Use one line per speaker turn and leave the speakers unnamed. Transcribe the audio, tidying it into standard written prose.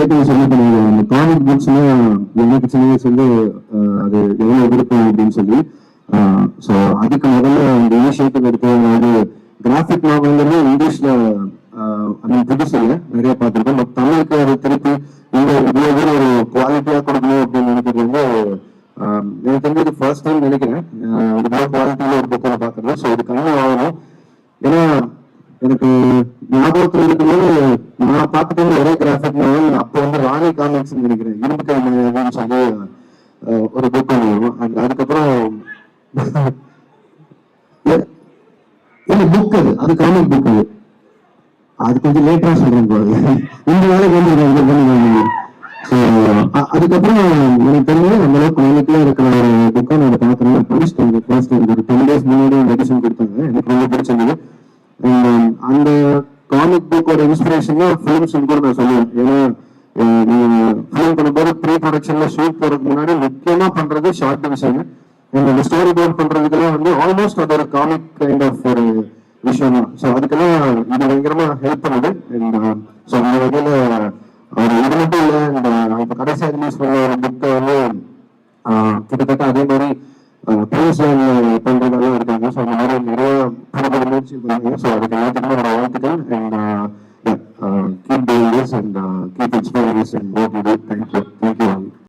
கேட்டு சொல்லி பண்ணுவாங்க அந்த காமிக் புக்ஸ்னா எனக்கு சின்ன வயசு வந்து அது எவ்வளவு விருப்பம் அப்படின்னு சொல்லி ஸோ அதுக்கு முதல்ல இந்த இனிஷியேட்டிவ் எடுத்தவங்க வந்து கிராஃபிக் நாவல்ங்கிறது இங்கிலீஷ்ல புதுசு இல்லை நிறைய பார்த்துருக்கோம். பட் தமிழுக்கு அது திருப்பி இந்த இவ்வளவு பேர் ஒரு குவாலிட்டியா கொடுக்கணும் அப்படின்னு நினைக்கிறது வந்து எனக்கு தெரிஞ்சது ஃபர்ஸ்ட் டைம் நினைக்கிறேன் இவ்வளவு குவாலிட்டியில ஒரு புக்கை பார்க்கறது. ஸோ இது கண்ணு ஆகணும். ஏன்னா எனக்கு ஞாபகத்தில் இருக்கும்போது நான் பார்த்துட்டு ஒரே கிராஃபிக் நாவல் அப்போ வந்து ராணி காமிக்ஸ் நினைக்கிறேன் இரும்பு கை அப்படின்னு சொல்லி ஒரு புக் வரும். அண்ட் அதுக்கப்புறம் புக் அது காமிக் புக் அது கொஞ்சம் லேட்டா சொல்றேன் போது இந்த வேலைக்கு வந்து ஸோ அதுக்கப்புறம் எனக்கு தெரிஞ்சு அந்த அளவுக்கு குவாலிட்டியா இருக்கிற ஒரு புக்கை நான் பார்க்கணும் படிச்சுட்டேன். ஃபர்ஸ்ட் ஒரு 10 days முன்னாடி எடிஷன் கொடுத்தாங்க, எனக்கு ரொம்ப பிடிச்சிருந்தது. அந்த காமிக் புக்கோட இன்ஸ்பிரேஷன் ஃபிலிம்ஸ் கூட நான் சொல்லுவேன். ஏன்னா நீங்க ஃபிலிம் பண்ணும்போது ப்ரீ ப்ரொடக்ஷன்ல ஷூட் போறதுக்கு முன்னாடி முக்கியமா பண்றது ஷார்ட் டிவிஷன். அந்த ஸ்டோரி போர்ட் பண்றதுக்கெல்லாம் வந்து ஆல்மோஸ்ட் அது ஒரு காமிக் கைண்ட் ஆஃப் ஒரு விஷயம் தான். ஸோ அதுக்கெல்லாம் இது பயங்கரமா ஹெல்ப் பண்ணுது. ஸோ அந்த வகையில அவர் இது மட்டும் இல்லை, இந்த இப்போ கடைசியாக ரிலீஸ் பண்ண ஒரு புக்கை வந்து கிட்டத்தட்ட அதே மாதிரி குயின்ஸ்லாந்து பண்றதெல்லாம் இருக்காங்க. ஸோ அந்த மாதிரி நிறைய பல முயற்சி பண்ணாங்க. ஸோ அதுக்கு எல்லாத்துக்குமே ஒரு வாழ்த்துக்கள். And keep doing this and keep inspiring us and work with it. Thank you.